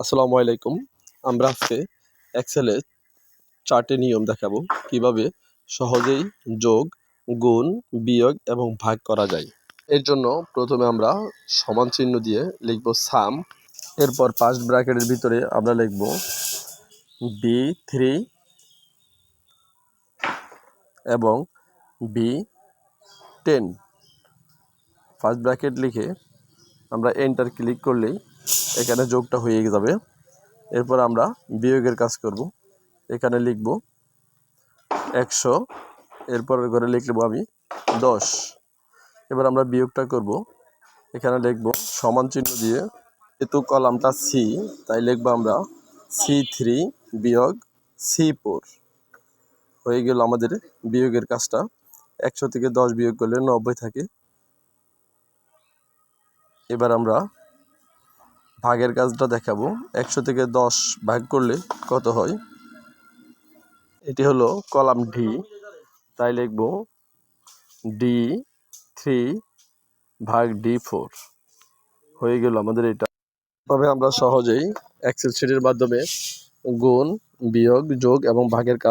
আসসালামু আলাইকুম। আমরা আজকে এক্সেলে 4টি নিয়ম দেখাবো কিভাবে সহজেই যোগ, গুণ, বিয়োগ এবং ভাগ করা যায়। এর জন্য প্রথমে আমরা সমান চিহ্ন দিয়ে লিখব সাম। এরপর ফার্স্ট ব্র্যাকেটের ভিতরে আমরা লিখব B3 এবং B10। ফার্স্ট ব্র্যাকেট লিখে আমরা এন্টার ক্লিক করলেই এখানে যোগটা হয়ে যাবে। এরপর আমরা বিয়োগের কাজ করব। এখানে লিখব 100, এরপরের ঘরে লিখব আমি 10। এবার আমরা বিয়োগটা করব। এখানে লিখব সমান চিহ্ন দিয়ে, যেহেতু কলামটা সি তাই লিখব আমরা C3 বিয়োগ C4। হয়ে গেল আমাদের বিয়োগের কাজটা। 100 থেকে 10 বিয়োগ করলে 90 থাকে। এবার আমরা ভাগের কাজটা দেখাবো। 100 থেকে 10 ভাগ করলে কত হয়। এটি হলো কলাম ডি, তাই লিখব D3 ভাগ D4। হয়ে গেল আমাদের এটা। তবে আমরা সহজেই এক্সেল শিটের মাধ্যমে গুণ, বিয়োগ, যোগ এবং ভাগের কাজ